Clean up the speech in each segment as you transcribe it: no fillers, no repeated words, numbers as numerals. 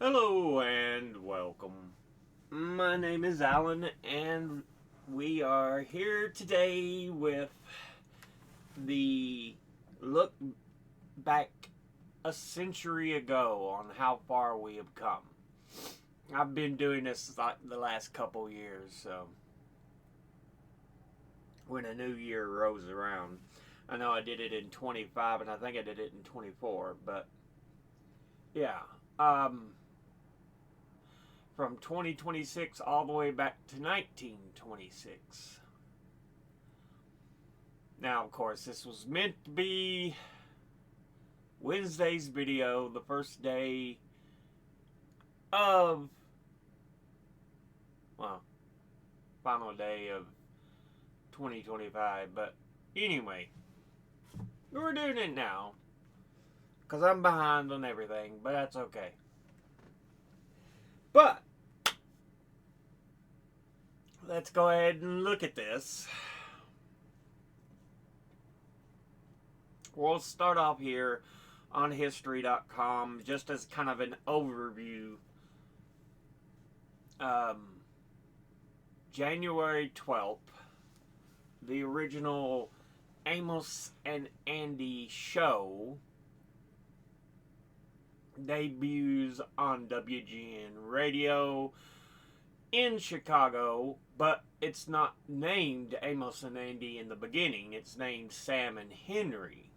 Hello and welcome. My name is Alan, and we are here today with the look back a century ago on how far we have come. I've been doing this like the last couple years, so when a new year rolls around, I know I did it in 25 and I think I did it in 24, but yeah. Um, from 2026 all the way back to 1926. Now, of course, this was meant to be Wednesday's video, the first day of, well, final day of 2025. But anyway, we're doing it now because I'm behind on everything, but that's okay. But let's go ahead and look at this. We'll start off here on history.com just as kind of an overview. January 12th, the original Amos and Andy show debuts on WGN radio in Chicago, but it's not named Amos and Andy in the beginning. It's named Sam and Henry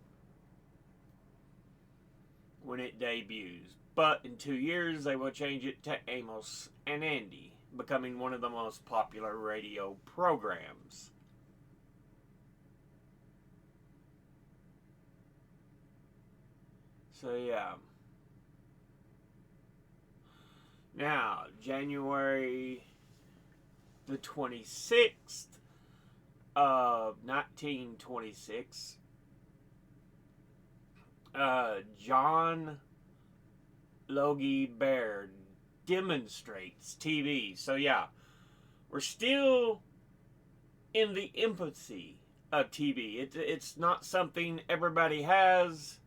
when it debuts. But in 2 years, they will change it to Amos and Andy, becoming one of the most popular radio programs. So, yeah. Now, January the 26th of 1926, John Logie Baird demonstrates TV. So, yeah, we're still in the infancy of TV. It's not something everybody has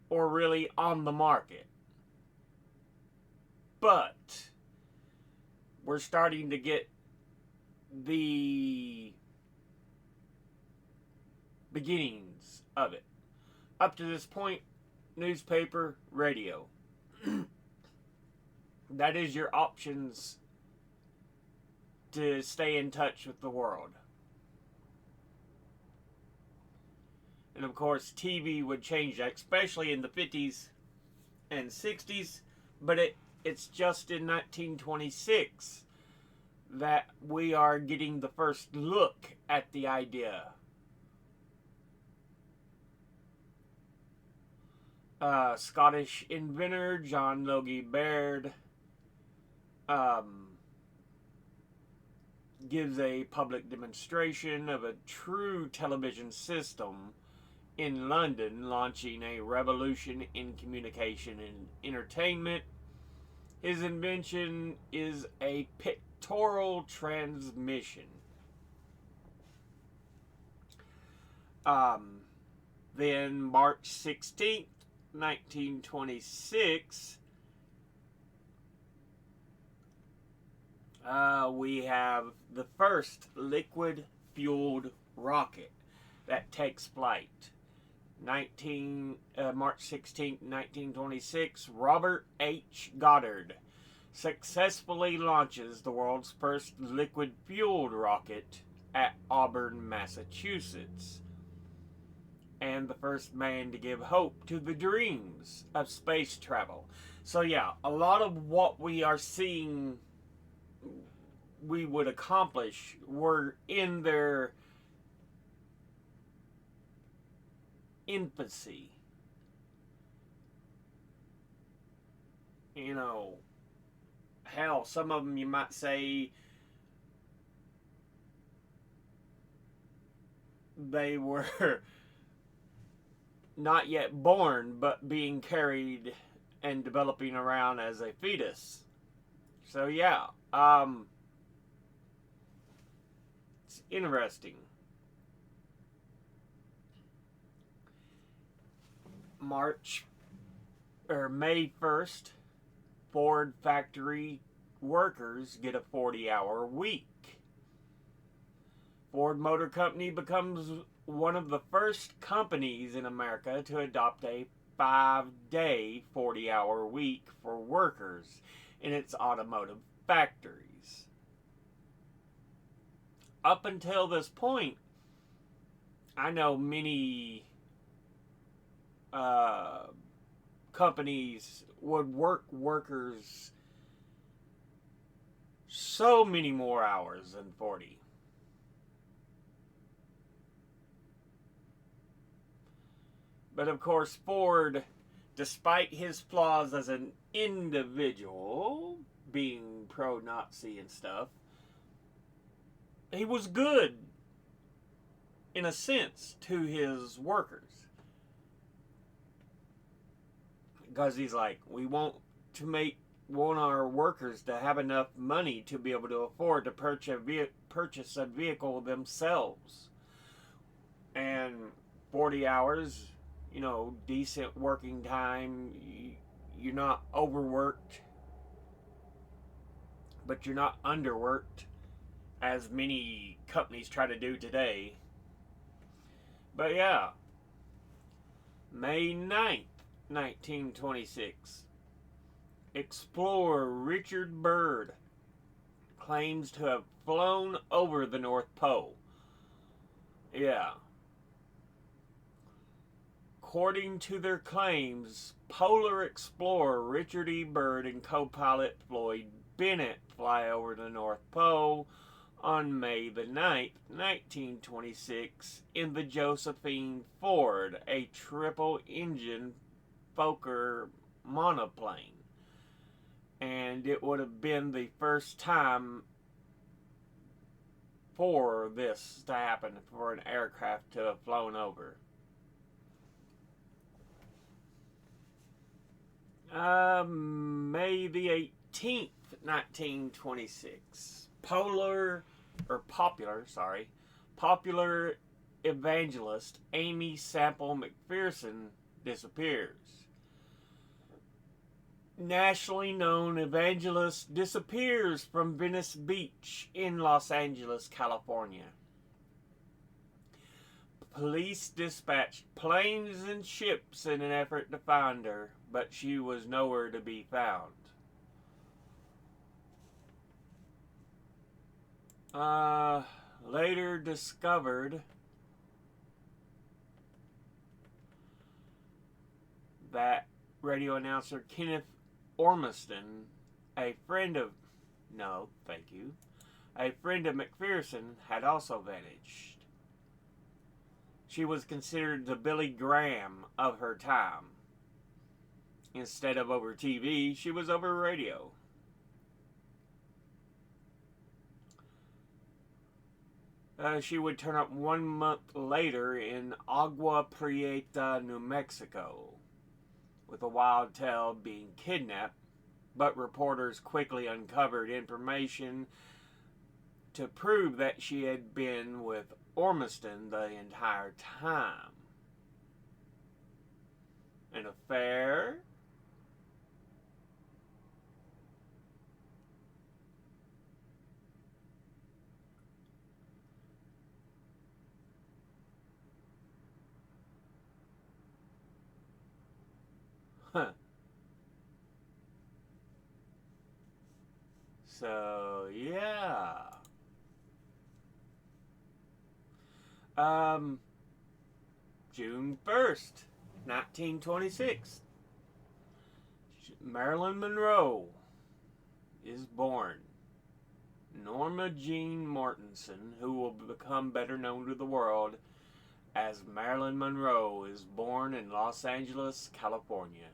or really on the market. But we're starting to get the beginnings of it. Up to this point, newspaper, radio. That is your options to stay in touch with the world. And of course, TV would change that, especially in the 50s and 60s. But it's just in 1926 that we are getting the first look at the idea. Scottish inventor John Logie Baird gives a public demonstration of a true television system in London, launching a revolution in communication and entertainment. His invention is a pictorial transmission. Then March 16th, 1926, we have the first liquid-fueled rocket that takes flight. March 16th, 1926, Robert H. Goddard successfully launches the world's first liquid-fueled rocket at Auburn, Massachusetts, and the first man to give hope to the dreams of space travel. So yeah, a lot of what we are seeing we would accomplish were in their infancy. You know, hell, some of them you might say they were not yet born, but being carried and developing around as a fetus. So yeah, it's interesting. May 1st, Ford factory workers get a 40-hour week. Ford Motor Company becomes one of the first companies in America to adopt a 5-day 40-hour week for workers in its automotive factories. Up until this point, I know many companies would work workers so many more hours than 40. But of course, Ford, despite his flaws as an individual, being pro-Nazi and stuff, he was good, in a sense, to his workers. Because he's like, we want our workers to have enough money to be able to afford to purchase a vehicle themselves. And 40 hours, decent working time. You're not overworked, but you're not underworked, as many companies try to do today. But yeah, May 9th, 1926, explorer Richard Byrd claims to have flown over the North Pole. Yeah. According to their claims, polar explorer Richard E. Byrd and co-pilot Floyd Bennett fly over the North Pole on May the 9th, 1926, in the Josephine Ford, a triple-engine Fokker monoplane. And it would have been the first time for this to happen, for an aircraft to have flown over. May the 18th, 1926, popular evangelist Amy Sample McPherson disappears. Nationally known evangelist disappears from Venice Beach in Los Angeles, California. Police dispatched planes and ships in an effort to find her, but she was nowhere to be found. Later discovered that radio announcer Kenneth Ormiston, a friend of McPherson, had also vanished. She was considered the Billy Graham of her time. Instead of over TV, she was over radio. She would turn up 1 month later in Agua Prieta, New Mexico, with a wild tale being kidnapped, but reporters quickly uncovered information to prove that she had been with Ormiston the entire time. An affair? Huh. So, yeah. June 1st, 1926. Marilyn Monroe is born. Norma Jean Mortensen, who will become better known to the world as Marilyn Monroe, is born in Los Angeles, California.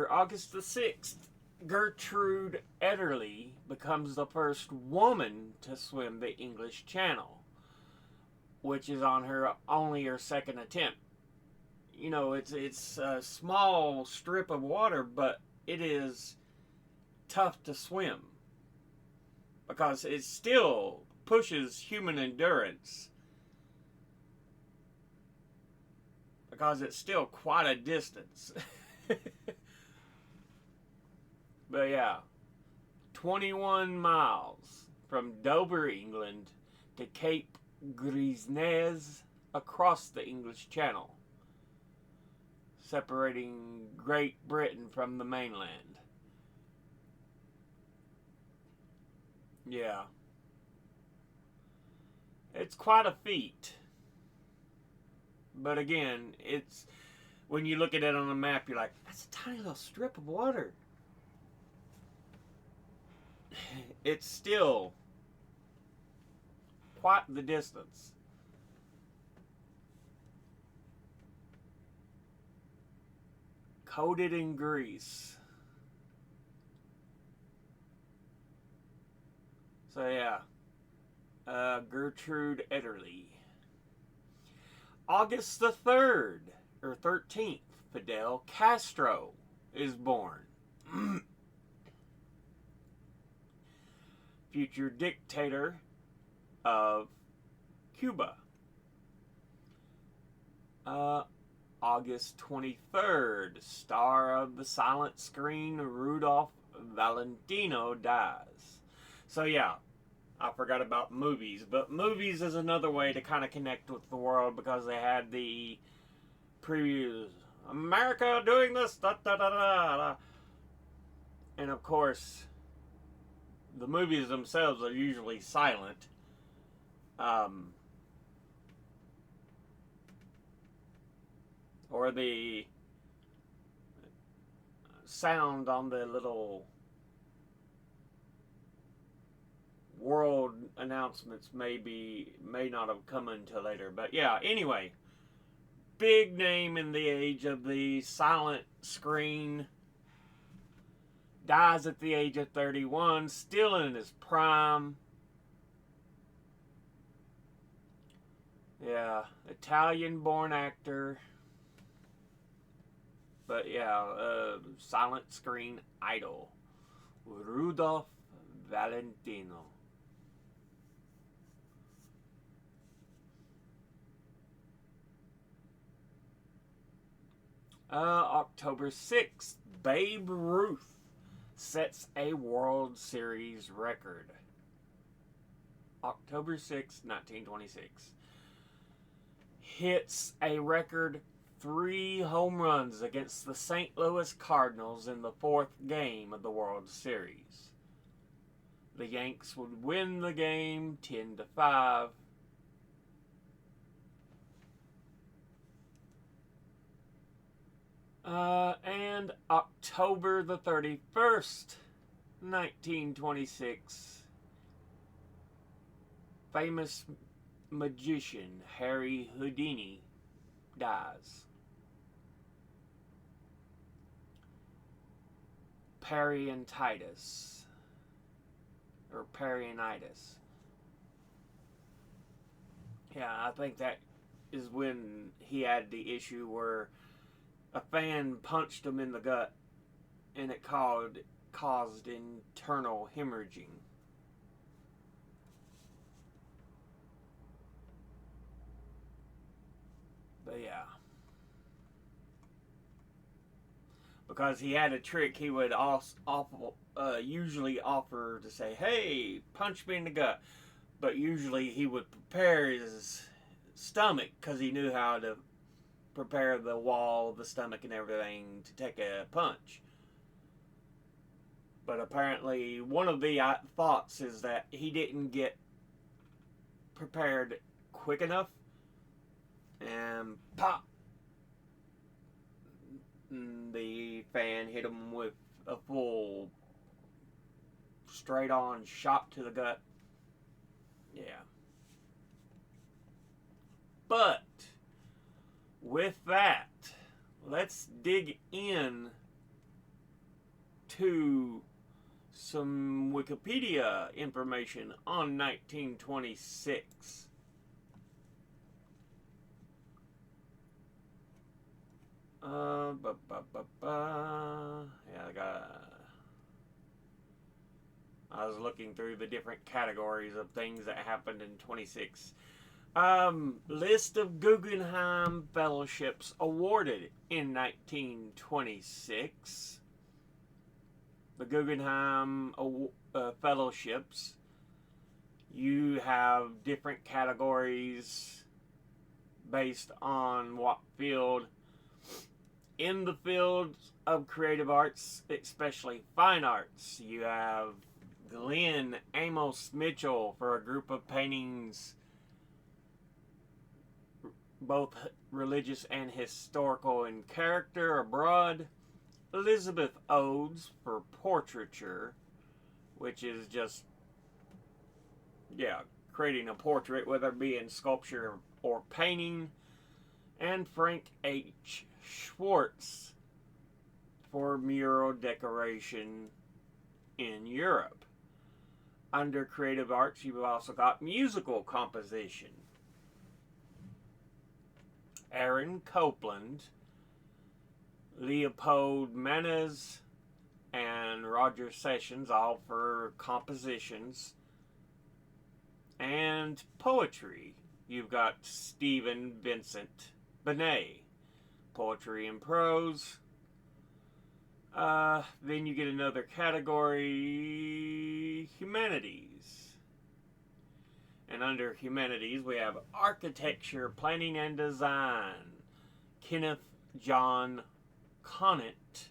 August the 6th, Gertrude Ederle becomes the first woman to swim the English Channel, which is on only her second attempt. It's a small strip of water, but it is tough to swim because it still pushes human endurance. because it's still quite a distance. But yeah, 21 miles from Dover, England to Cape Grisnez across the English Channel, separating Great Britain from the mainland. Yeah. It's quite a feat. But again, it's when you look at it on a map, you're like, that's a tiny little strip of water. It's still quite the distance. Coated in grease. So yeah, Gertrude Ederle. August the 3rd, or 13th, Fidel Castro is born. Future dictator of Cuba. August 23rd, star of the silent screen, Rudolph Valentino dies. So yeah, I forgot about movies, but movies is another way to kind of connect with the world because they had the previews. America doing this, da da da da da. And of course, the movies themselves are usually silent. Or the sound on the little world announcements may not have come until later. But yeah, anyway, big name in the age of the silent screen. Dies at the age of 31, still in his prime. Yeah, Italian-born actor. But yeah, silent screen idol, Rudolph Valentino. October 6th, Babe Ruth sets a World Series record. October 6th, 1926. Hits a record 3 home runs against the St. Louis Cardinals in the 4th game of the World Series. The Yanks would win the game 10-5. And October the 31st, 1926, famous magician Harry Houdini dies. Perionitis. Or perionitis. Yeah, I think that is when he had the issue where a fan punched him in the gut and it caused internal hemorrhaging. But yeah. Because he had a trick, he would usually offer to say, hey, punch me in the gut. But usually he would prepare his stomach because he knew how to prepare the wall, the stomach, and everything to take a punch. But apparently one of the thoughts is that he didn't get prepared quick enough, and pop, the fan hit him with a full straight on shot to the gut. Yeah. But with that, let's dig in to some Wikipedia information on 1926. Yeah, I was looking through the different categories of things that happened in 26. List of Guggenheim Fellowships awarded in 1926. The Guggenheim Fellowships, you have different categories based on what field. In the field of creative arts, especially fine arts, you have Glenn Amos Mitchell for a group of paintings, both religious and historical in character, abroad. Elizabeth Odes for portraiture, which is just, creating a portrait, whether it be in sculpture or painting. And Frank H. Schwartz for mural decoration in Europe. Under creative arts, you've also got musical composition. Aaron Copland, Leopold Manes, and Roger Sessions, all for compositions. And poetry, you've got Stephen Vincent Benet, poetry and prose. Then you get another category, humanities. And under humanities, we have architecture, planning and design. Kenneth John Conant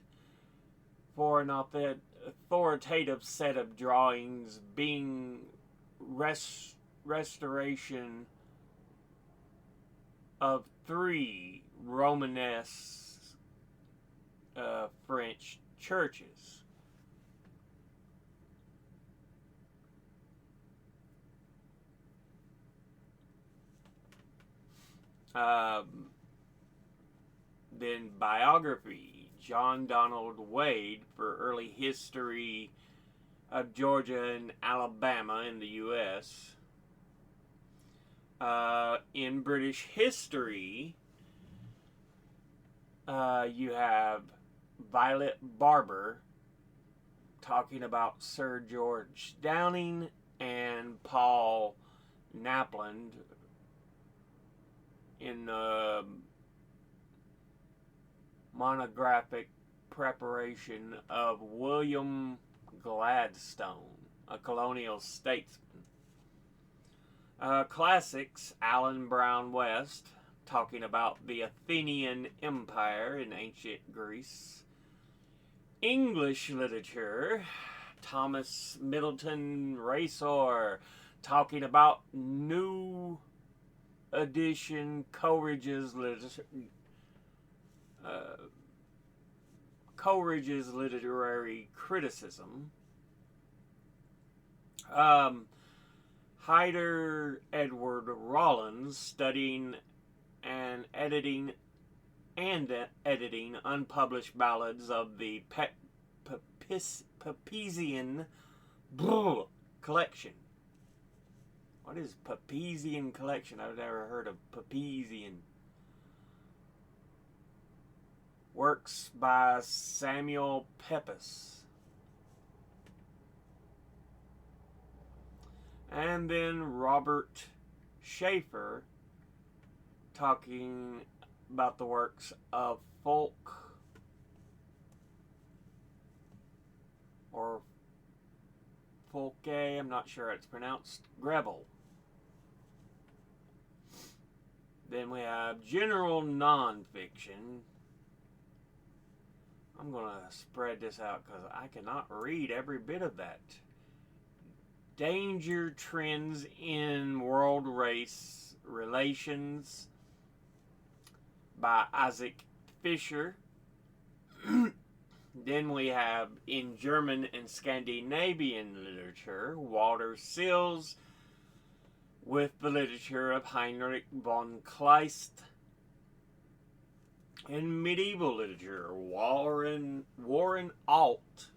for an authoritative set of drawings being restoration of 3 Romanesque French churches. Then biography, John Donald Wade for early history of Georgia and Alabama in the U.S. In British history, you have Violet Barber talking about Sir George Downing and Paul Napland in the monographic preparation of William Gladstone, a colonial statesman. Classics, Alan Brown West, talking about the Athenian Empire in ancient Greece. English literature, Thomas Middleton Racor, talking about new edition Coleridge's literary criticism. Hyder Edward Rollins, studying and editing unpublished ballads of the Pepysian collection. What is Pepysian collection? I've never heard of Pepysian. Works by Samuel Pepys. And then Robert Schaeffer, talking about the works of Fulke or Fulke, I'm not sure how it's pronounced, Greville. Then we have general nonfiction. I'm going to spread this out because I cannot read every bit of that. Danger Trends in World Race Relations by Isaac Fisher. Then we have in German and Scandinavian literature, Walter Sills with the literature of Heinrich von Kleist. In medieval literature, Warren Alt,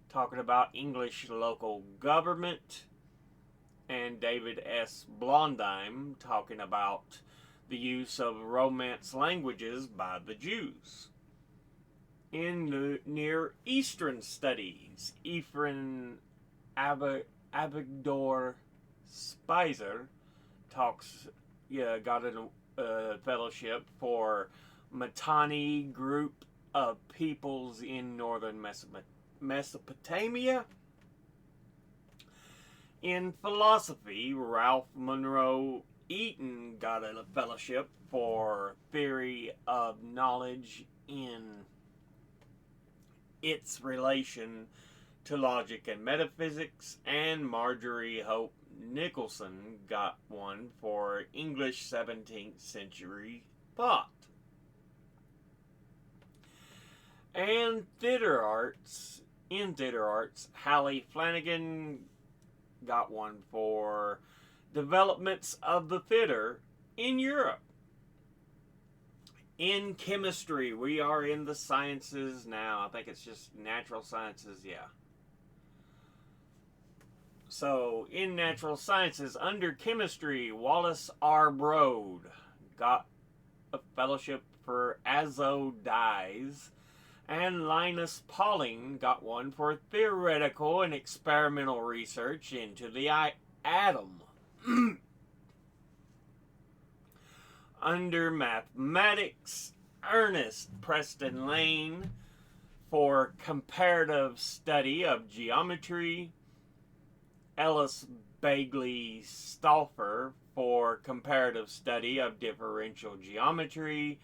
talking about English local government, and David S. Blondheim, talking about the use of Romance languages by the Jews. In the Near Eastern studies, Ephraim Avigdor Spicer talks got a fellowship for Mitanni group of peoples in northern Mesopotamia. In philosophy, Ralph Monroe Eaton got a fellowship for theory of knowledge in its relation to logic and metaphysics, and Marjorie Hope Nicholson got one for English 17th century thought. And in theater arts, Hallie Flanagan got one for developments of the theater in Europe. In chemistry, we are in the sciences now. I think it's just natural sciences, yeah. So, in natural sciences, under chemistry, Wallace R. Broad got a fellowship for azo dyes, and Linus Pauling got one for theoretical and experimental research into the atom. Under mathematics, Ernest Preston Lane for comparative study of geometry, Ellis Bagley Stauffer for comparative study of differential geometry,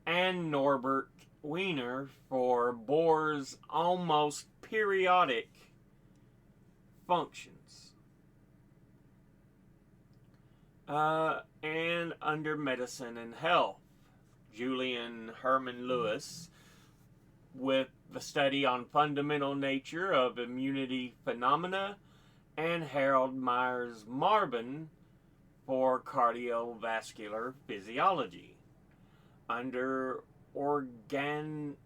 and Norbert Wiener for Bohr's almost periodic functions. And under medicine and health, Julian Herman Lewis with the study on fundamental nature of immunity phenomena, and Harold Myers Marbin for cardiovascular physiology. Under organismic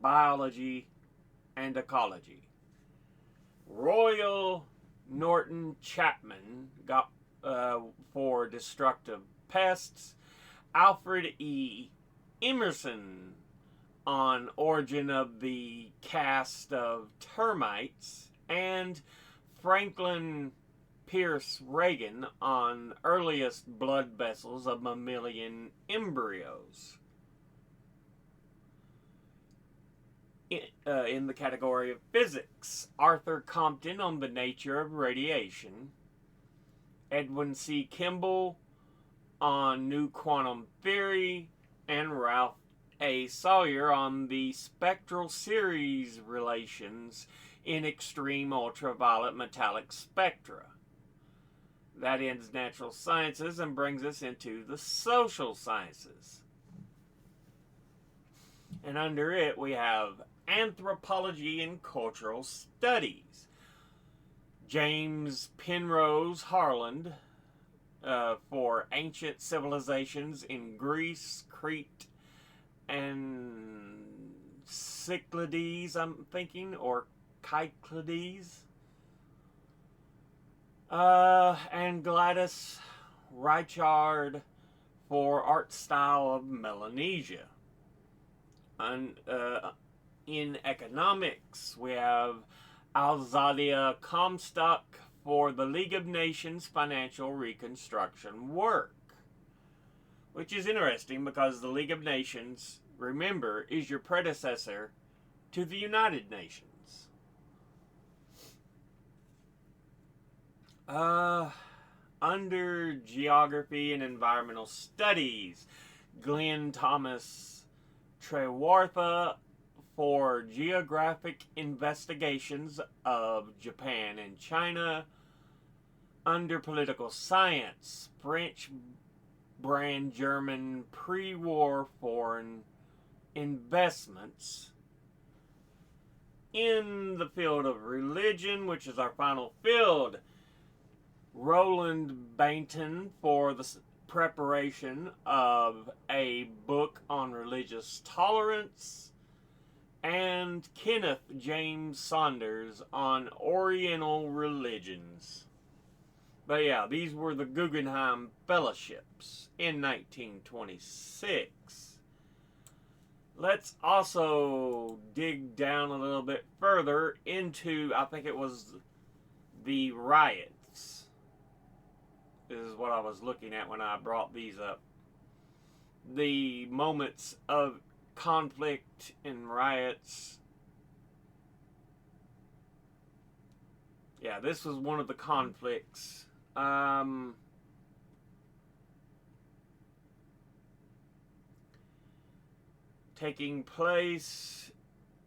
biology and ecology, Royal Norton Chapman got for destructive pests, Alfred E. Emerson on origin of the caste of termites, and Franklin Pierce Reagan on earliest blood vessels of mammalian embryos. In the category of physics, Arthur Compton on the nature of radiation, Edwin C. Kimball on new quantum theory, and Ralph A. Sawyer on the spectral series relations in extreme ultraviolet metallic spectra. That ends natural sciences and brings us into the social sciences. And under it we have anthropology and cultural studies. James Penrose Harland for ancient civilizations in Greece, Crete, and Cyclades, I'm thinking, or Cyclades. And Gladys Reichard for art style of Melanesia. In economics, we have Alzadia Comstock for the League of Nations financial reconstruction work. Which is interesting because the League of Nations, remember, is your predecessor to the United Nations. Under geography and environmental studies, Glenn Thomas Trewartha for geographic investigations of Japan and China. Under political science, French brand German pre-war foreign investments. In the field of religion, which is our final field, Roland Bainton for the preparation of a book on religious tolerance, and Kenneth James Saunders on Oriental religions. But yeah, these were the Guggenheim Fellowships in 1926. Let's also dig down a little bit further into, I think it was The riots is what I was looking at when I brought these up. The moments of conflict and riots. Yeah, this was one of the conflicts. Taking place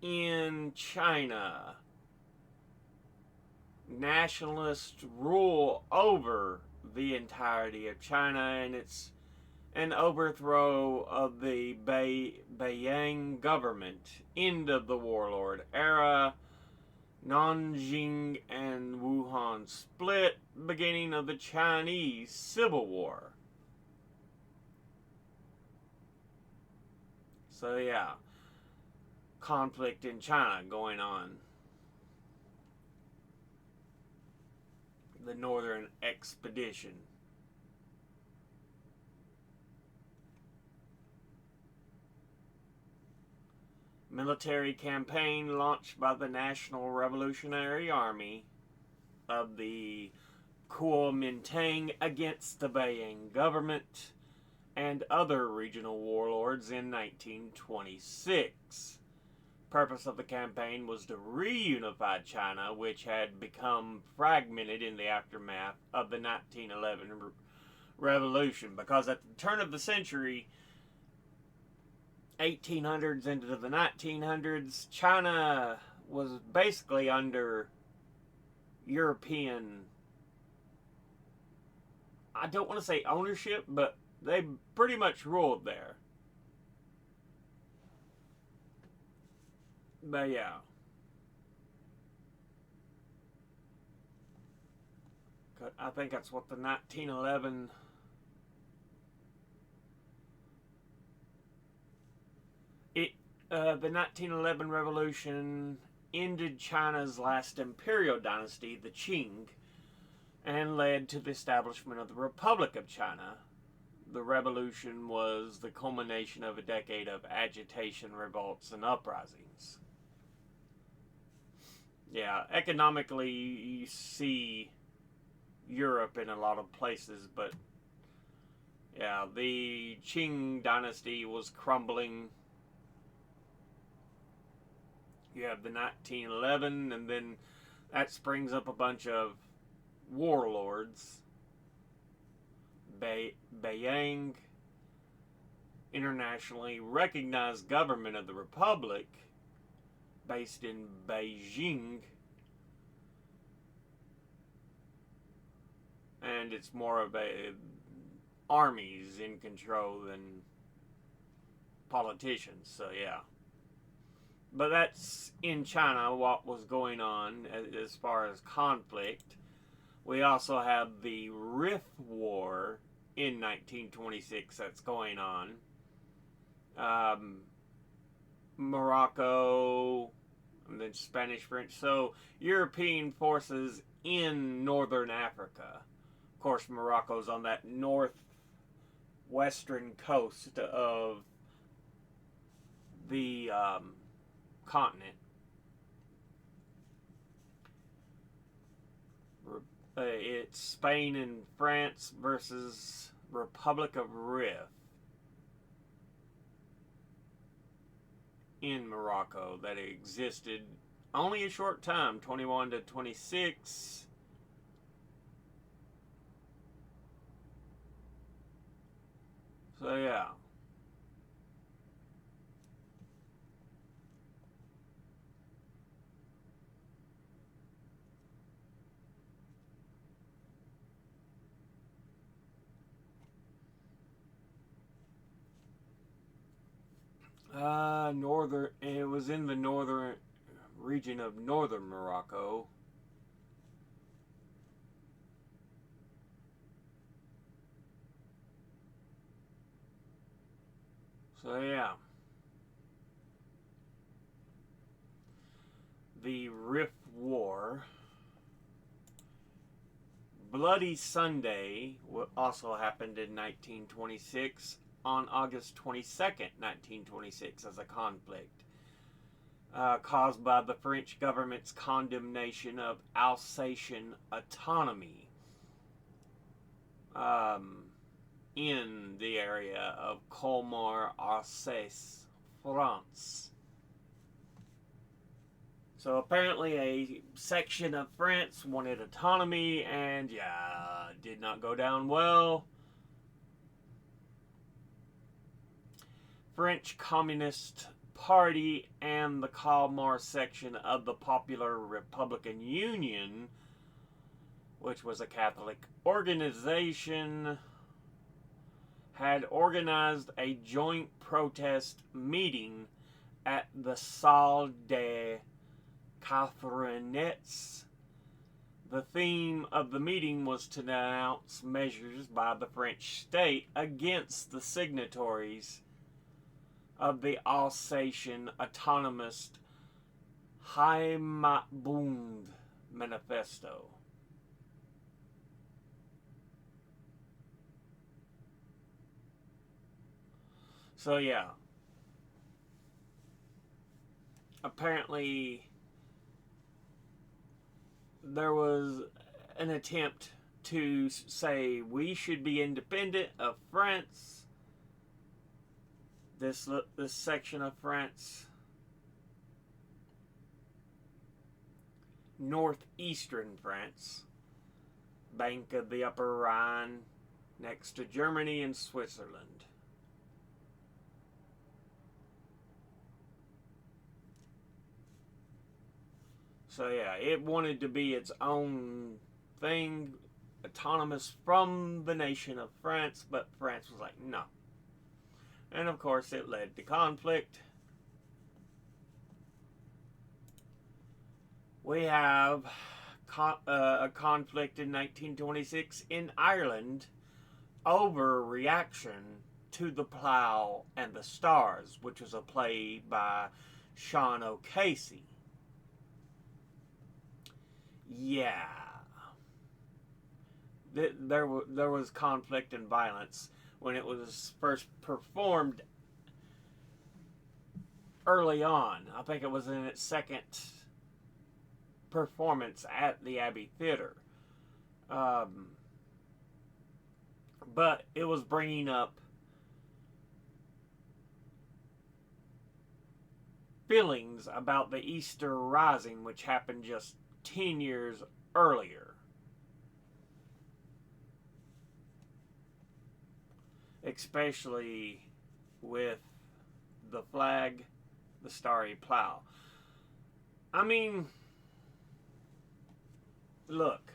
in China. Nationalists rule over the entirety of China, and it's an overthrow of the Beiyang government, end of the warlord era, Nanjing and Wuhan split, beginning of the Chinese Civil War. So yeah, conflict in China going on. The Northern Expedition. Military campaign launched by the National Revolutionary Army of the Kuomintang against the Beiyang government and other regional warlords in 1926. Purpose of the campaign was to reunify China, which had become fragmented in the aftermath of the 1911 revolution, because at the turn of the century, 1800s into the 1900s, China was basically under European, I don't want to say ownership, but they pretty much ruled there. But yeah. I think that's what the 1911... the 1911 revolution ended China's last imperial dynasty, the Qing, and led to the establishment of the Republic of China. The revolution was the culmination of a decade of agitation, revolts, and uprisings. Yeah, economically, you see Europe in a lot of places, but yeah, the Qing dynasty was crumbling. You have the 1911, and then that springs up a bunch of warlords. Beiyang, internationally recognized government of the Republic, based in Beijing, and it's more of a armies in control than politicians. So yeah. But that's in China what was going on as far as conflict. We also have the Rif War in 1926 that's going on. Morocco, and then Spanish, French. So European forces in northern Africa. Of course, Morocco's on that northwestern coast of the continent. It's Spain and France versus Republic of Rif in Morocco that existed only a short time, 21 to 26. So yeah. It was in the northern region of northern Morocco. So yeah. The Rif War. Bloody Sunday also happened in 1926 on August 22nd, 1926 as a conflict. caused by the French government's condemnation of Alsatian autonomy in the area of Colmar, Alsace, France. So apparently a section of France wanted autonomy, and yeah, did not go down well. French Communist Party and the Colmar section of the Popular Republican Union, which was a Catholic organization, had organized a joint protest meeting at the Salle des Catherinettes. The theme of the meeting was to denounce measures by the French state against the signatories of the Alsatian Autonomous Heimatbund Manifesto. So yeah, apparently there was an attempt to say we should be independent of France, this section of France, northeastern France, bank of the Upper Rhine, next to Germany and Switzerland. So yeah, it wanted to be its own thing, autonomous from the nation of France, but France was like, no. And of course it led to conflict. We have a conflict in 1926 in Ireland over reaction to The Plough and the Stars, which was a play by Sean O'Casey. Yeah. There was conflict and violence when it was first performed early on. I think it was in its second performance at the Abbey Theatre. But it was bringing up feelings about the Easter Rising, which happened just 10 years earlier. Especially with the flag, the starry plow. I mean, look.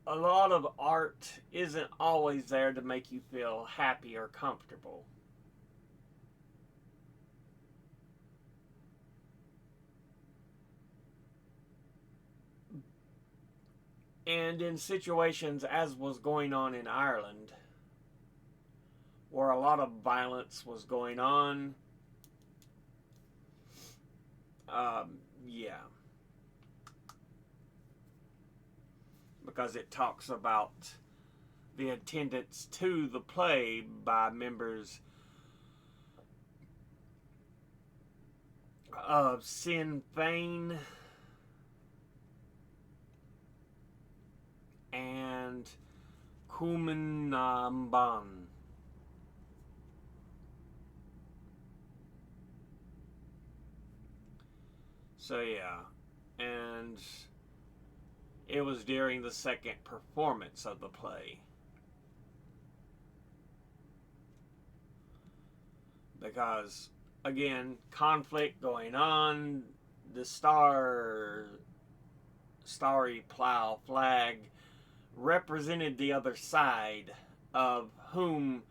A lot of art isn't always there to make you feel happy or comfortable. And in situations as was going on in Ireland, where a lot of violence was going on, yeah. Because it talks about the attendance to the play by members of Sinn Féin and Cumann na mBan. So yeah, and it was during the second performance of the play. Because, again, conflict going on, the starry plow flag represented the other side, of whom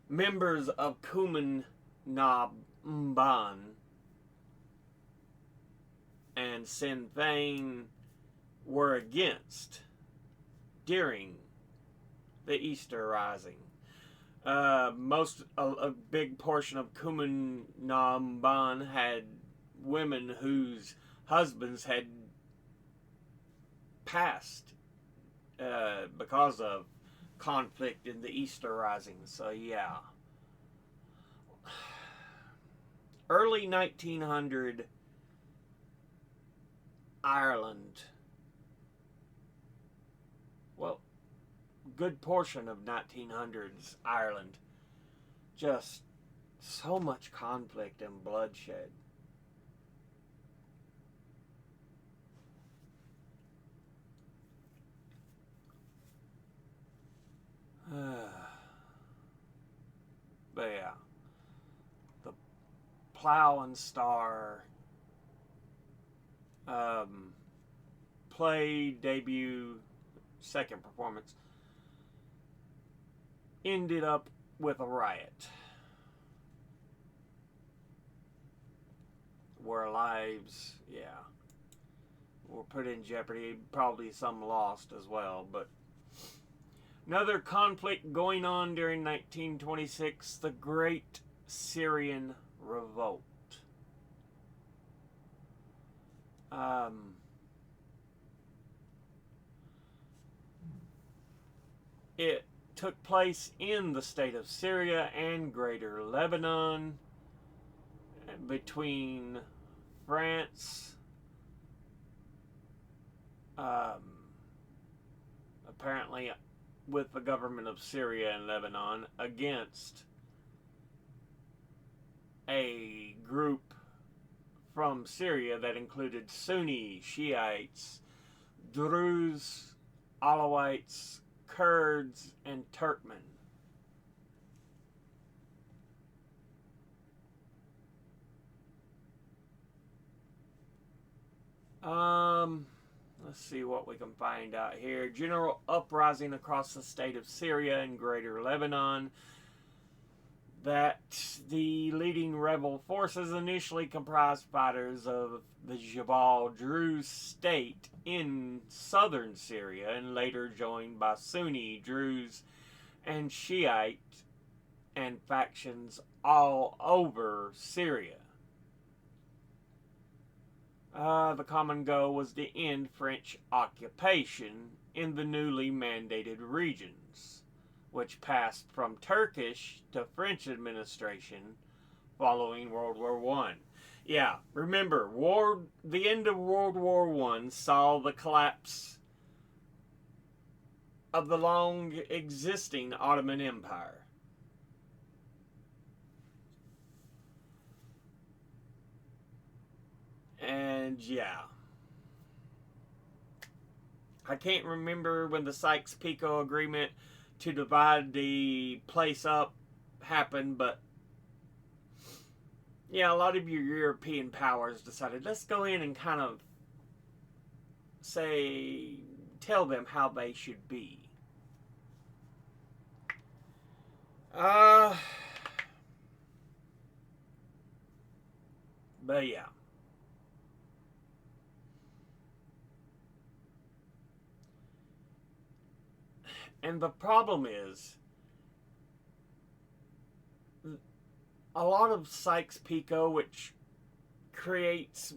members of Cumann na mBan and Sinn Féin were against during the Easter Rising. A big portion of Cumann na mBan had women whose husbands had passed because of conflict in the Easter Rising. So yeah. early 1900 Ireland. Well, good portion of 1900s Ireland. Just so much conflict and bloodshed. But yeah, the Plough and Star play debut, second performance ended up with a riot where lives, were put in jeopardy. Probably some lost as well, but another conflict going on during 1926, the Great Syrian Revolt. It took place in the state of Syria and Greater Lebanon between France, apparently with the government of Syria and Lebanon, against a group from Syria that included Sunni, Shiites, Druze, Alawites, Kurds, and Turkmen. Let's see what we can find out here. General uprising across the state of Syria and Greater Lebanon. That the leading rebel forces initially comprised fighters of the Jabal Druze state in southern Syria and later joined by Sunni, Druze, and Shiite and factions all over Syria. The common goal was to end French occupation in the newly mandated regions, which passed from Turkish to French administration following World War I. Yeah, remember, the end of World War I saw the collapse of the long existing Ottoman Empire. And yeah, I can't remember when the Sykes-Picot Agreement to divide the place up happened, but yeah, a lot of your European powers decided, let's go in and kind of tell them how they should be. But yeah. And the problem is, a lot of Sykes-Picot, which creates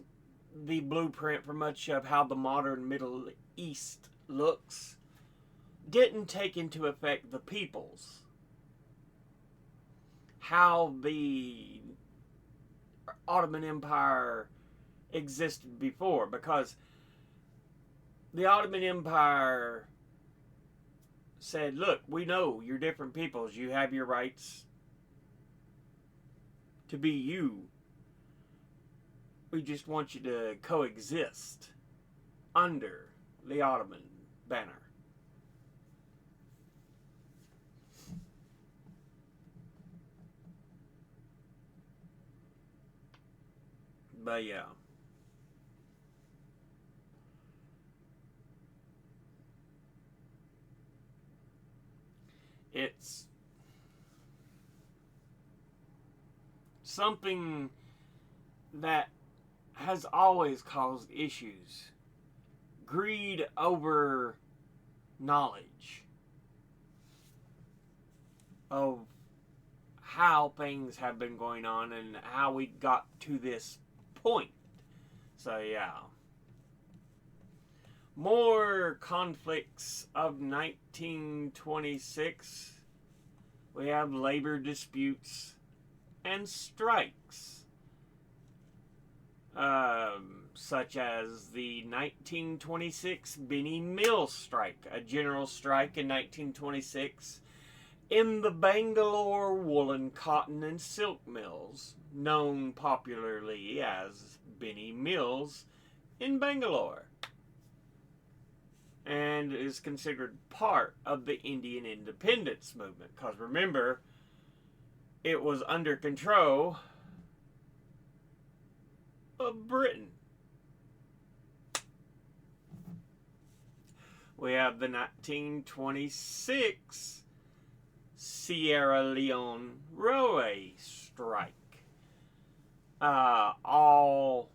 the blueprint for much of how the modern Middle East looks, didn't take into effect the peoples. How the Ottoman Empire existed before, because the Ottoman Empire said, look, we know you're different peoples. You have your rights to be you. We just want you to coexist under the Ottoman banner. But yeah. It's something that has always caused issues. Greed over knowledge of how things have been going on and how we got to this point. So yeah. More conflicts of 1926. We have labor disputes and strikes. such as the 1926 Benny Mills strike, a general strike in 1926 in the Bangalore woolen, cotton, and silk mills, known popularly as Benny Mills in Bangalore, and is considered part of the Indian independence movement. Because remember, it was under control of Britain. We have the 1926 Sierra Leone railway strike. All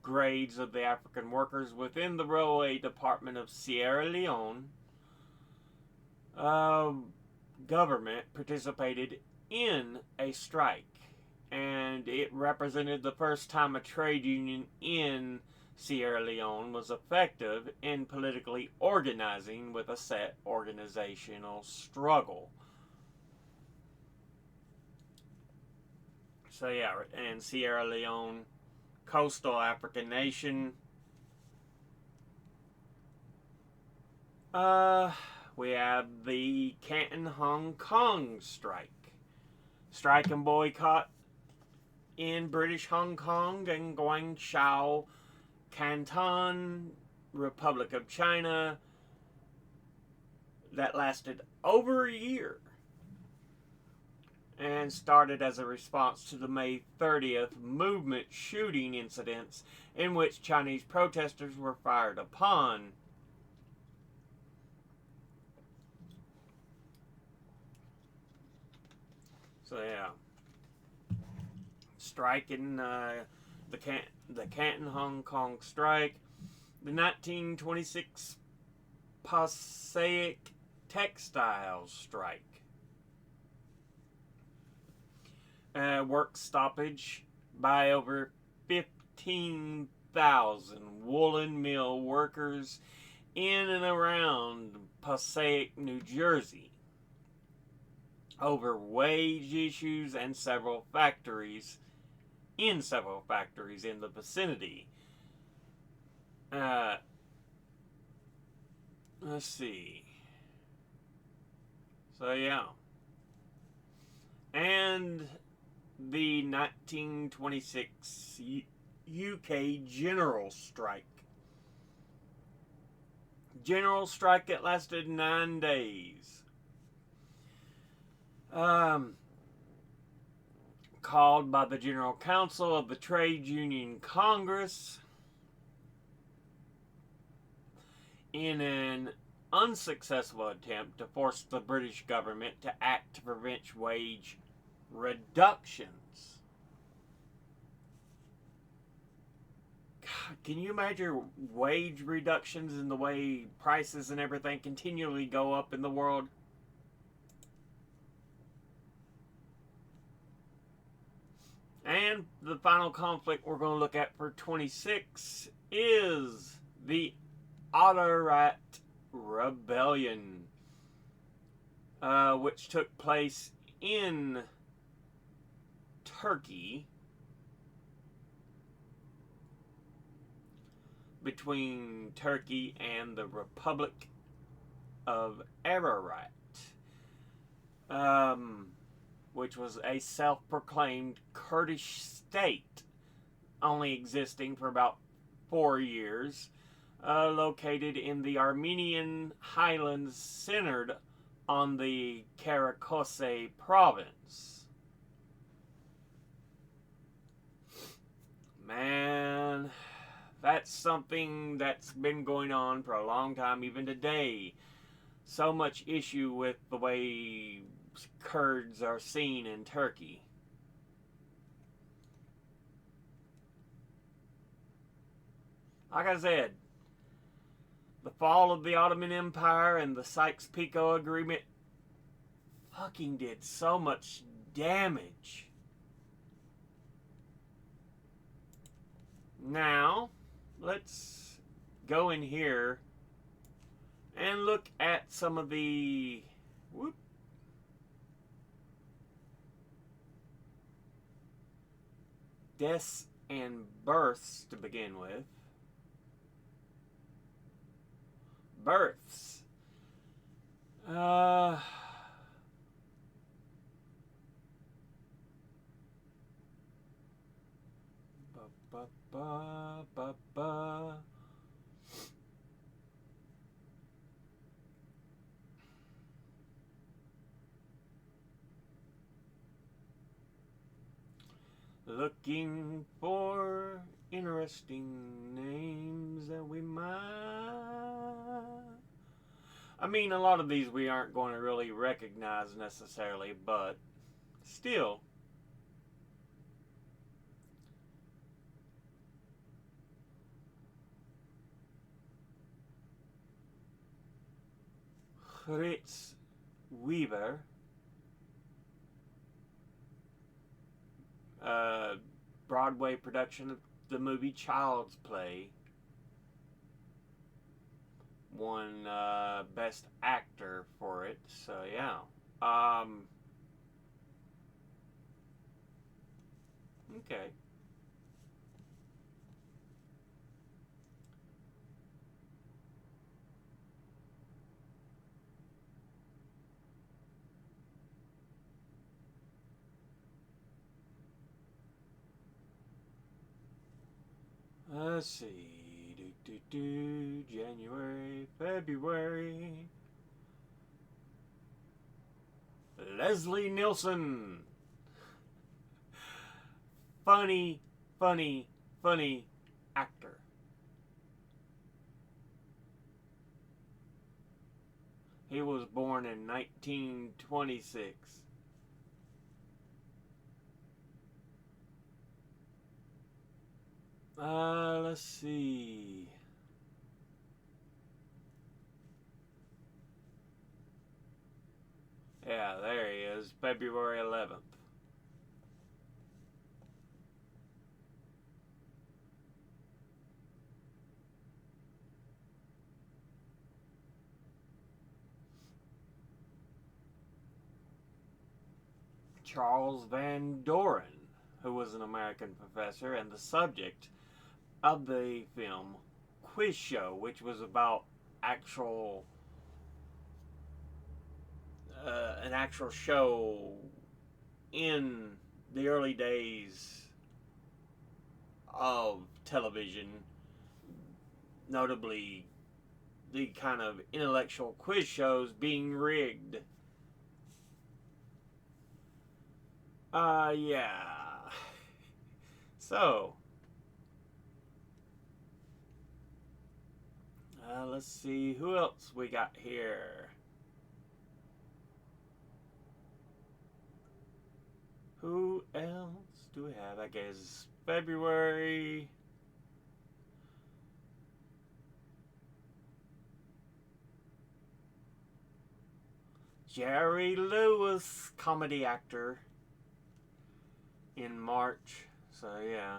grades of the African workers within the railway department of Sierra Leone government participated in a strike, and it represented the first time a trade union in Sierra Leone was effective in politically organizing with a set organizational struggle. So yeah, and Sierra Leone, coastal African nation. We have the Canton Hong Kong strike. Strike and boycott in British Hong Kong and Guangzhou, Canton, Republic of China, that lasted over a year and started as a response to the May 30th movement shooting incidents in which Chinese protesters were fired upon. So yeah, strike in the Canton Hong Kong strike, the 1926 Passaic textiles strike, work stoppage by over 15,000 woolen mill workers in and around Passaic, New Jersey, over wage issues and several factories in the vicinity. Let's see. So yeah. And the 1926 UK general strike. General strike that lasted 9 days. Called by the General Council of the Trade Union Congress in an unsuccessful attempt to force the British government to act to prevent wage reductions. God, can you imagine wage reductions and the way prices and everything continually go up in the world? And the final conflict we're going to look at for 26 is the Ararat Rebellion, which took place in Turkey between Turkey and the Republic of Ararat, which was a self-proclaimed Kurdish state, only existing for about 4 years, located in the Armenian highlands centered on the Karakosse province. Man, that's something that's been going on for a long time, even today. So much issue with the way Kurds are seen in Turkey. Like I said, the fall of the Ottoman Empire and the Sykes-Picot Agreement fucking did so much damage. Now, let's go in here and look at some of the Deaths and births to begin with. Births. Uh, ba, ba, ba, ba, ba. Looking for interesting names that we might. I mean, a lot of these we aren't going to really recognize necessarily, but still. Fritz Weaver, Broadway production of the movie Child's Play, won Best Actor for it. So yeah. Okay. Let's see. January, February. Leslie Nielsen. Funny, funny, funny actor. He was born in 1926. Let's see. Yeah, there he is, February 11th. Charles Van Doren, who was an American professor and the subject of the film Quiz Show, which was about an actual show in the early days of television, notably the kind of intellectual quiz shows being rigged. Yeah. So, let's see who else we got here. Who else do we have? I guess February. Jerry Lewis, comedy actor, in March. So, yeah.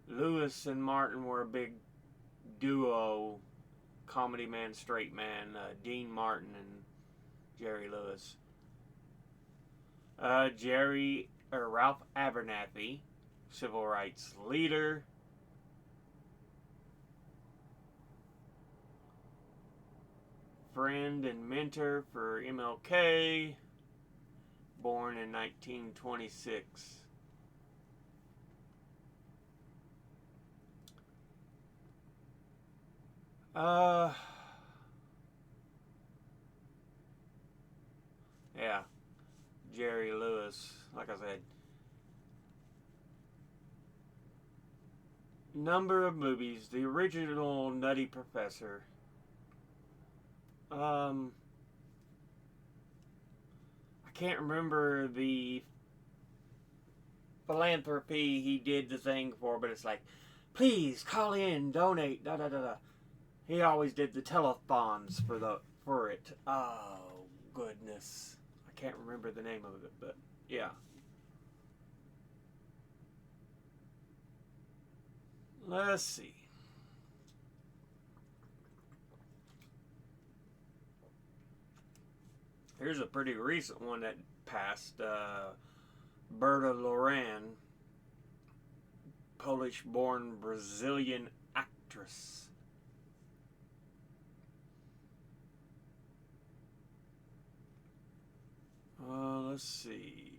Lewis and Martin were a big duo, comedy man, straight man, Dean Martin and Jerry Lewis. Ralph Abernathy, civil rights leader. Friend and mentor for MLK, born in 1926. Yeah, Jerry Lewis, like I said. Number of movies. The original Nutty Professor. I can't remember the philanthropy he did the thing for, but it's like, please call in, donate, da da da da. He always did the telethons for it. Oh goodness, I can't remember the name of it, but yeah. Let's see. Here's a pretty recent one that passed. Berta Loran, Polish-born Brazilian actress. Let's see.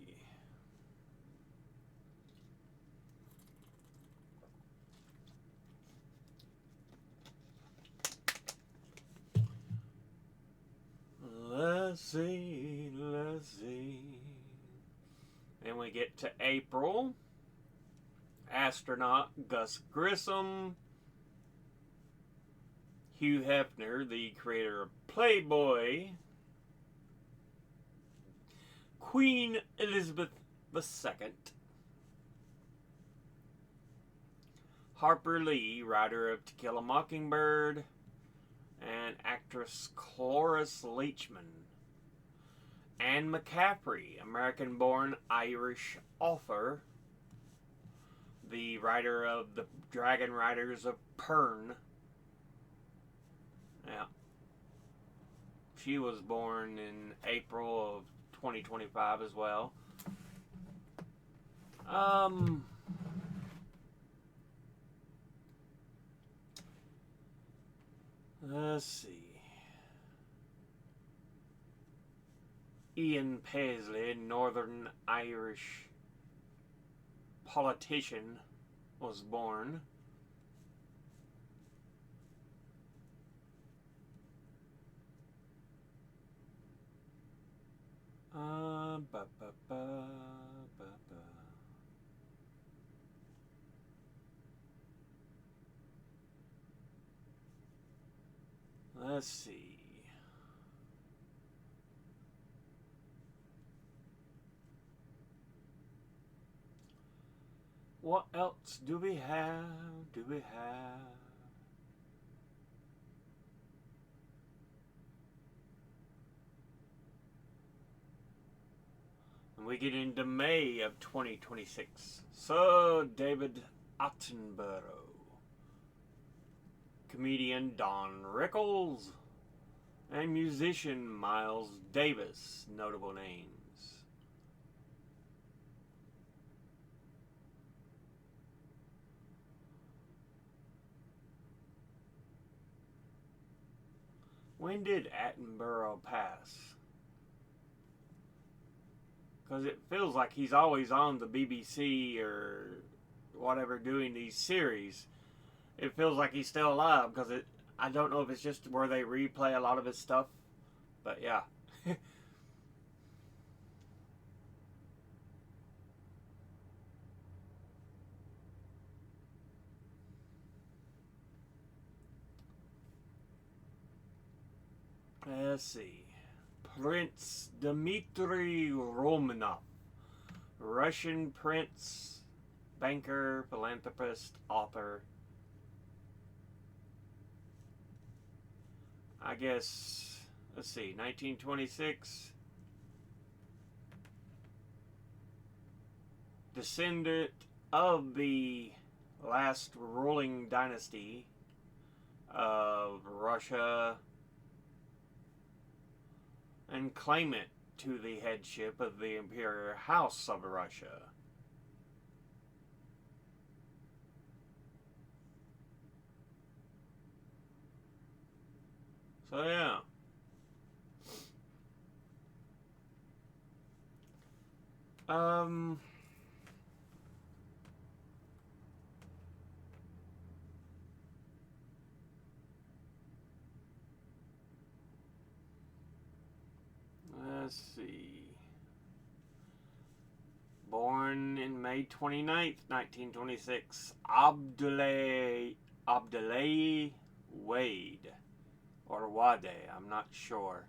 Let's see. And we get to April. Astronaut Gus Grissom. Hugh Hefner, the creator of Playboy. Queen Elizabeth II. Harper Lee, writer of To Kill a Mockingbird. And actress Cloris Leachman. Anne McCaffrey, American-born Irish author, the writer of The Dragon Riders of Pern. Yeah. She was born in April of 2025 as well. Let's see. Ian Paisley, Northern Irish politician, was born. Let's see. What else do we have? And we get into May of 2026. So, David Attenborough. Comedian Don Rickles. And musician Miles Davis. Notable names. When did Attenborough pass? Because it feels like he's always on the BBC or whatever doing these series. It feels like he's still alive because I don't know if it's just where they replay a lot of his stuff. But yeah. Let's see. Prince Dmitry Romanov, Russian prince, banker, philanthropist, author. I guess, let's see, 1926. Descendant of the last ruling dynasty of Russia, and claimant to the headship of the Imperial House of Russia. So yeah. Let's see. Born in May 29th, 1926, Abdoulaye Wade, or Wade, I'm not sure.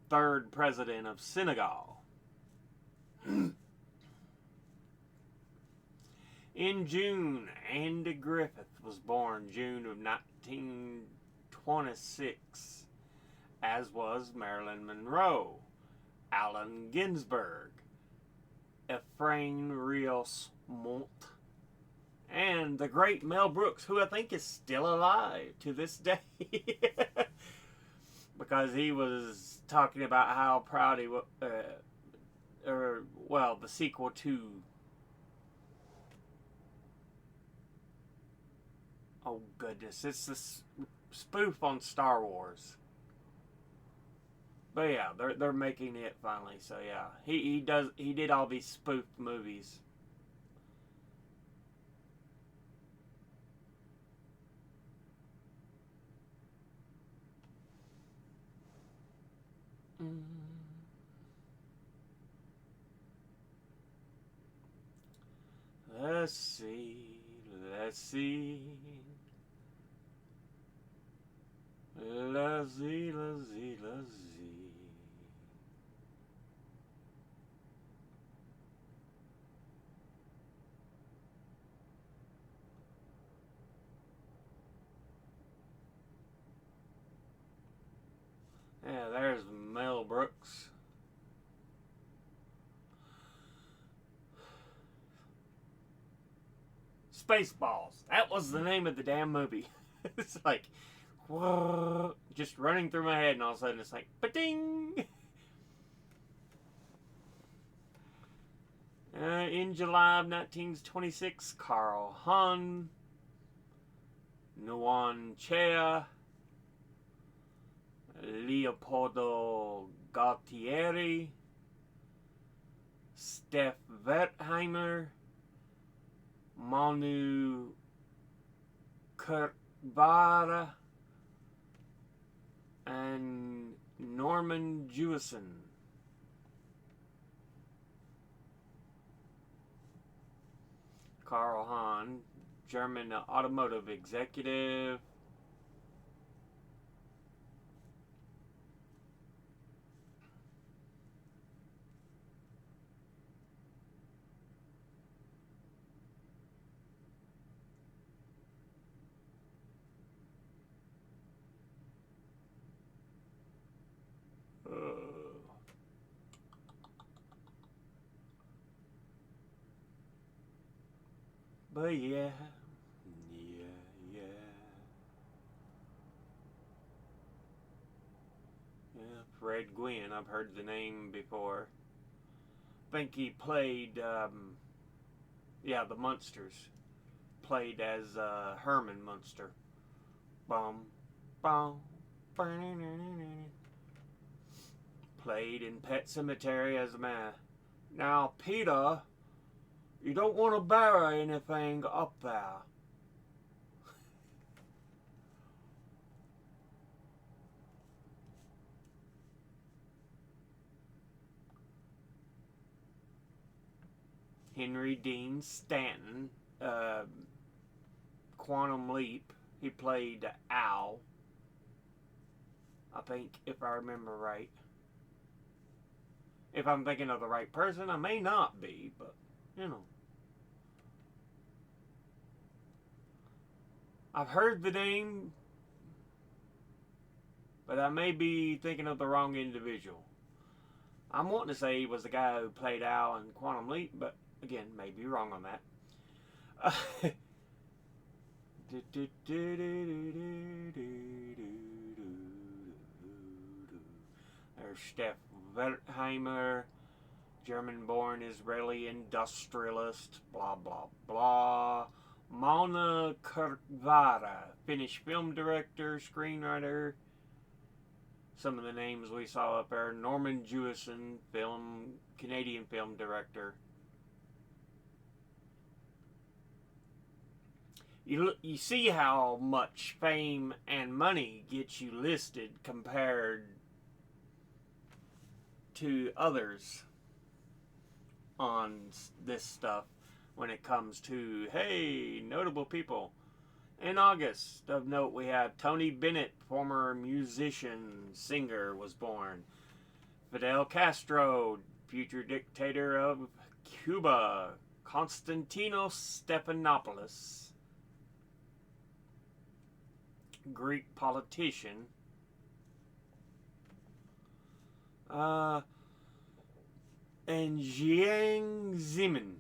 Third president of Senegal. In June, Andy Griffith was born June of 1926, as was Marilyn Monroe, Allen Ginsberg, Efrain Rios Montt, and the great Mel Brooks, who I think is still alive to this day. because he was talking about how proud he was, or well, the sequel to, oh goodness, it's this spoof on Star Wars. But yeah, they're making it finally. So yeah, he did all these spoofed movies. Mm. Let's see. Let's see. Let's see. Let's see. Let's see. Yeah, there's Mel Brooks. Spaceballs. That was the name of the damn movie. It's like, whoa, just running through my head, and all of a sudden it's like, ba-ding! In July of 1926, Carl Hahn, Nguyen Chea, Leopoldo Galtieri, Steph Wertheimer, Manu Kirkvara, and Norman Jewison. Carl Hahn, German automotive executive. But yeah, yeah, yeah. Yeah, Fred Gwynn, I've heard the name before. I think he played, yeah, the Munsters. Played as Herman Munster. Bum, bum, played in Pet Cemetery as a man. Now, Peter, you don't want to bury anything up there. Henry Dean Stanton, Quantum Leap, he played Al. I think, if I remember right. If I'm thinking of the right person, I may not be, but, you know. I've heard the name, but I may be thinking of the wrong individual. I'm wanting to say he was the guy who played Al in Quantum Leap, but again, may be wrong on that. There's Steph Wertheimer, German-born Israeli industrialist, blah, blah, blah. Mona Kirkvara, Finnish film director, screenwriter. Some of the names we saw up there. Norman Jewison, Canadian film director. You see how much fame and money gets you listed compared to others on this stuff when it comes to, hey, notable people. In August of note, we have Tony Bennett, former musician, singer, was born. Fidel Castro, future dictator of Cuba. Konstantinos Stephanopoulos, Greek politician. And Jiang Zemin,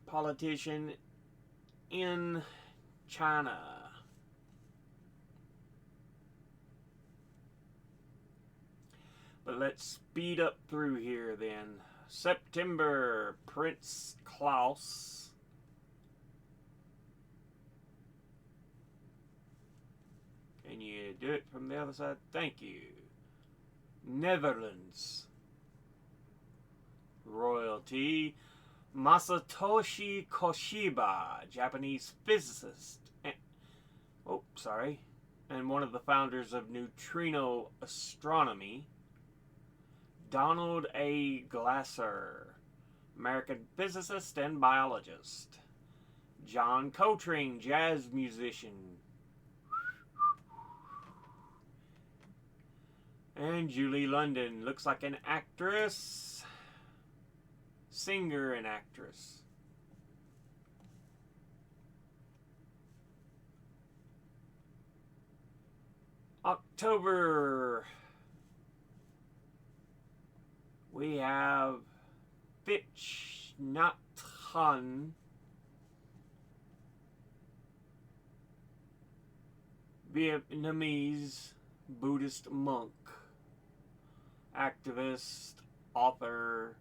politician in China. But let's speed up through here then. September, Prince Claus. Can you do it from the other side? Thank you. Netherlands. Royalty. Masatoshi Koshiba, Japanese physicist. And one of the founders of neutrino astronomy. Donald A. Glasser, American physicist and biologist. John Coltrane, jazz musician. And Julie London, looks like an actress, singer and actress. October, we have Thich Nhat Hanh, Vietnamese Buddhist monk, activist, author,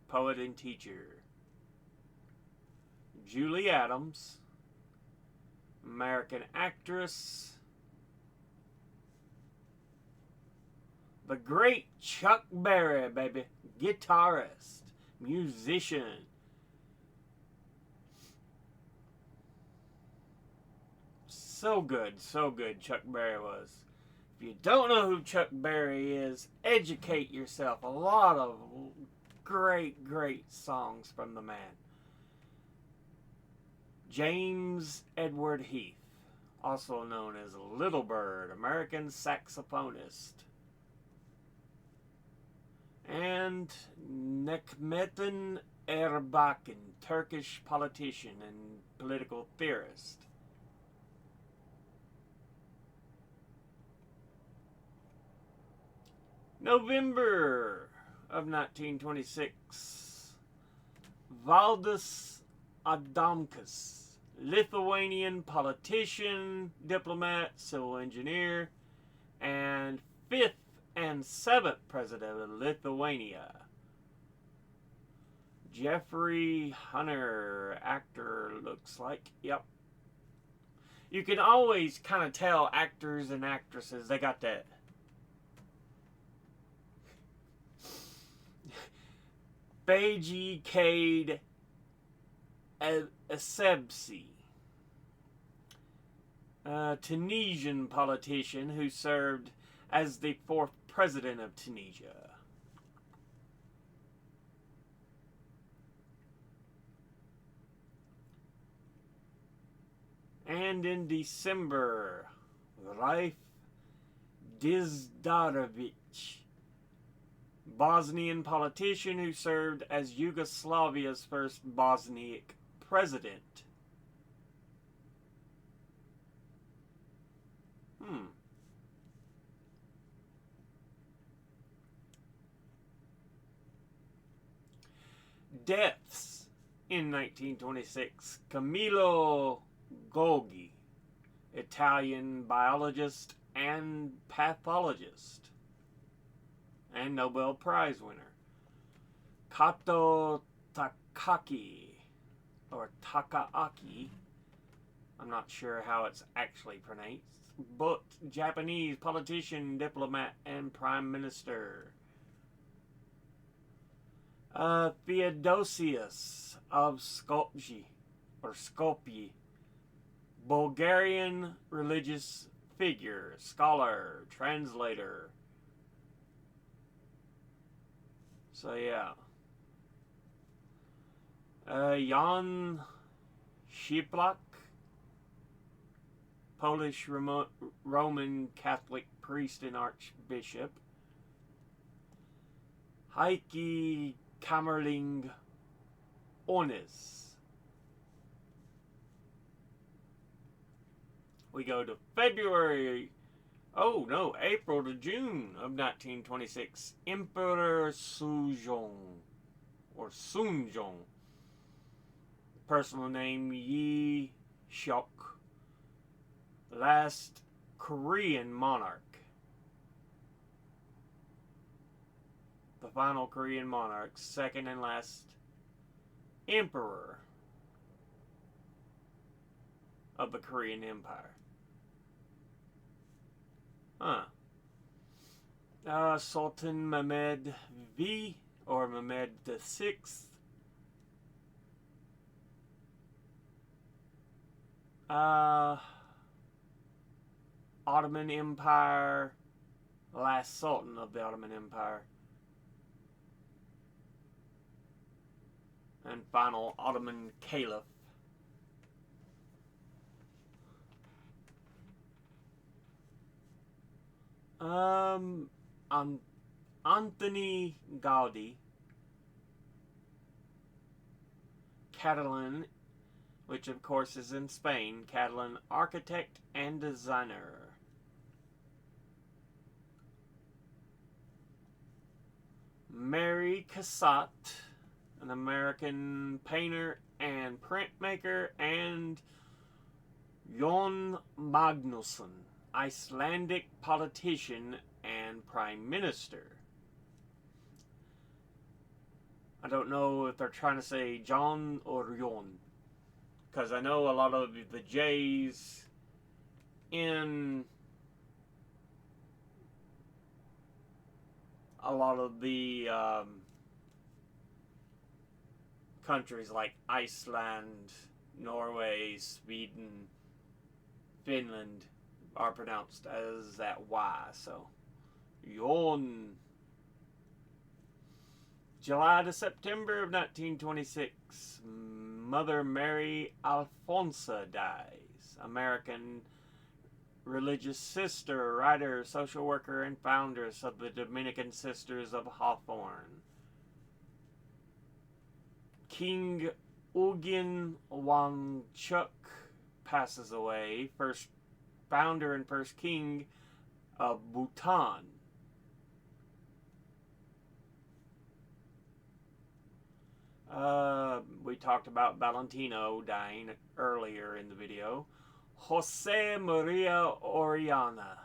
poet, and teacher. Julie Adams, American actress. The great Chuck Berry, baby. Guitarist, musician. So good Chuck Berry was. If you don't know who Chuck Berry is, educate yourself. A lot of great songs from the man. James Edward Heath, also known as Little Bird, American saxophonist. And Necmettin Erbakan, Turkish politician and political theorist. November of 1926, Valdas Adamkus, Lithuanian politician, diplomat, civil engineer, and 5th and 7th president of Lithuania. Jeffrey Hunter, actor, looks like. Yep. You can always kind of tell actors and actresses, they got that. Beji Cade Essebsi, a Tunisian politician who served as the 4th president of Tunisia. And in December, Raif Dizdarevic, Bosnian politician who served as Yugoslavia's first Bosniak president. Deaths in 1926. Camillo Golgi, Italian biologist and pathologist, and Nobel Prize winner. Kato Takaaki, or Takaaki, I'm not sure how it's actually pronounced, but Japanese politician, diplomat, and prime minister. Theodosius of Skopje, Bulgarian religious figure, scholar, translator. So yeah. Jan Shiplak, Polish Roman Catholic priest and archbishop. Heikki Kamerling Onis. We go to April to June of 1926. Emperor Sujong, or Sunjong. Personal name Yi Seok. Last Korean monarch. the final Korean monarch, second and last emperor of the Korean Empire. Sultan Mehmed V, or Mehmed the Sixth. Ottoman Empire, last Sultan of the Ottoman Empire, and final Ottoman Caliph. Anthony Gaudi, Catalan, which of course is in Spain, Catalan architect and designer. Mary Cassatt, an American painter and printmaker, and Jon Magnusson, Icelandic politician and prime minister. I don't know if they're trying to say John or Jon, because I know a lot of the J's in a lot of the countries like Iceland, Norway, Sweden, Finland are pronounced as that Y. So, Jon. July to September of 1926, Mother Mary Alfonsa dies. American religious sister, writer, social worker, and foundress of the Dominican Sisters of Hawthorne. King Ugyen Wangchuck passes away, first founder and first king of Bhutan. We talked about Valentino dying earlier in the video. Jose Maria Orellana,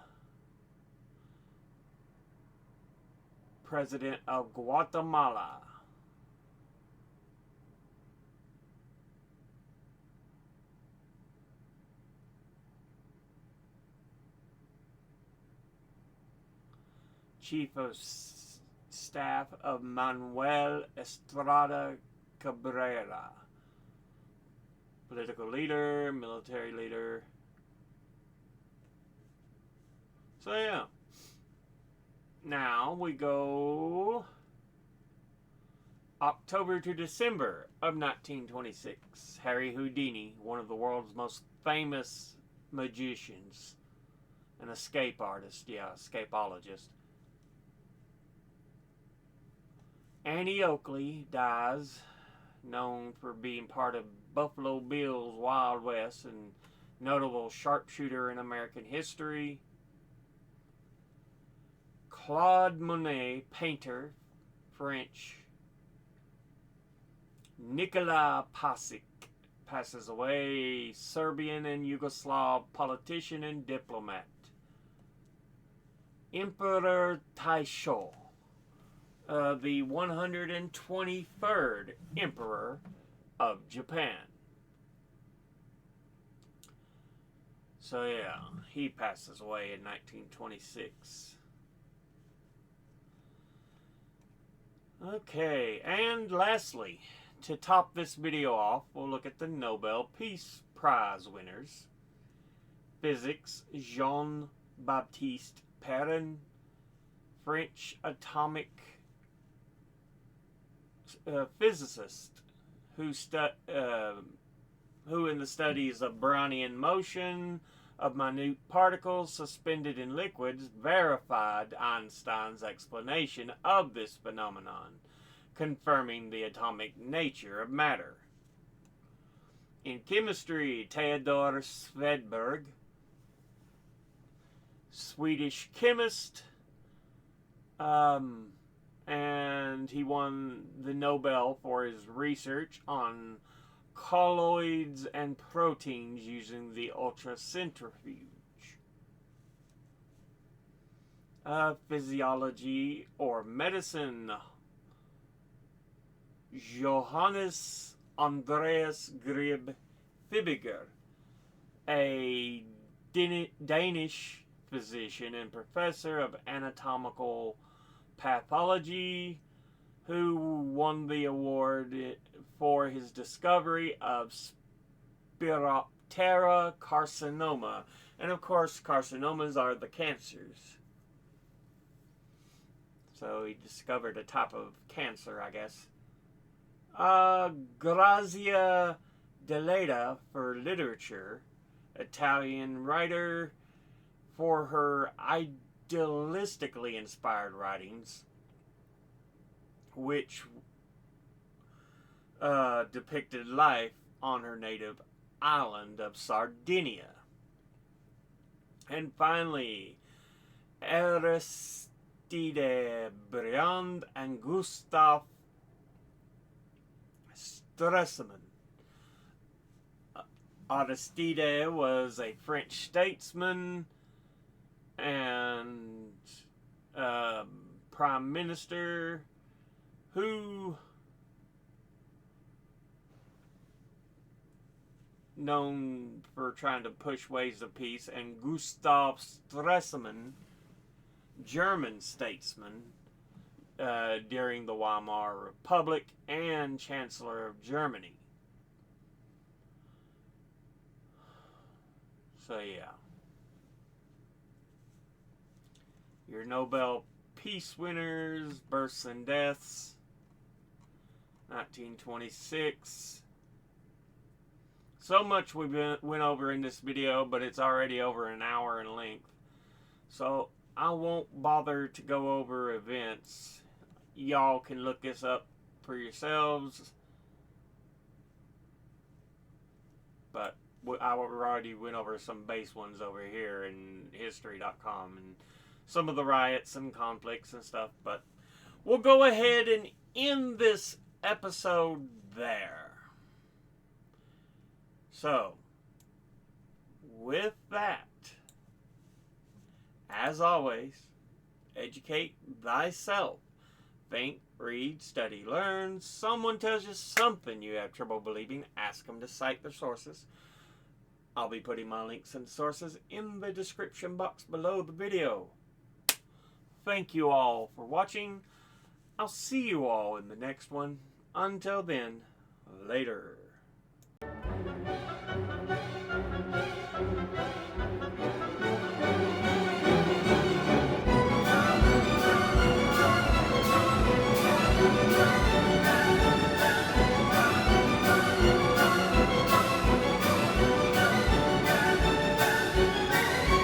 President of Guatemala. Chief of Staff of Manuel Estrada Cabrera. Political leader, military leader. So yeah. Now we go October to December of 1926. Harry Houdini, one of the world's most famous magicians. An escape artist, escapologist. Annie Oakley dies, known for being part of Buffalo Bill's Wild West and notable sharpshooter in American history. Claude Monet, painter, French. Nicola Pasic passes away, Serbian and Yugoslav politician and diplomat. Emperor Taisho, the 123rd Emperor of Japan. So yeah, he passes away in 1926. Okay, and lastly, to top this video off, we'll look at the Nobel Peace Prize winners. Physics, Jean-Baptiste Perrin, French atomic physicist who in the studies of Brownian motion of minute particles suspended in liquids verified Einstein's explanation of this phenomenon, confirming the atomic nature of matter. In chemistry, Theodor Svedberg, Swedish chemist, and he won the Nobel for his research on colloids and proteins using the ultracentrifuge. physiology or medicine, Johannes Andreas Grib Fibiger, a Danish physician and professor of anatomical pathology, who won the award for his discovery of Spiroptera carcinoma. And of course, carcinomas are the cancers. So he discovered a type of cancer, I guess. Grazia Deledda for literature, Italian writer for her idealistically inspired writings, which depicted life on her native island of Sardinia. And finally, Aristide Briand and Gustave Stresemann. Aristide was a French statesman and prime minister who known for trying to push ways of peace, and Gustav Stresemann, German statesman during the Weimar Republic and Chancellor of Germany. So yeah, your Nobel Peace winners, births and deaths, 1926. So much we went over in this video, but it's already over an hour in length. So I won't bother to go over events. Y'all can look this up for yourselves. But I already went over some base ones over here in history.com and some of the riots and conflicts and stuff. But we'll go ahead and end this episode there. So, with that, as always, educate thyself. Think, read, study, learn. Someone tells you something you have trouble believing, ask them to cite their sources. I'll be putting my links and sources in the description box below the video. Thank you all for watching. I'll see you all in the next one. Until then, later.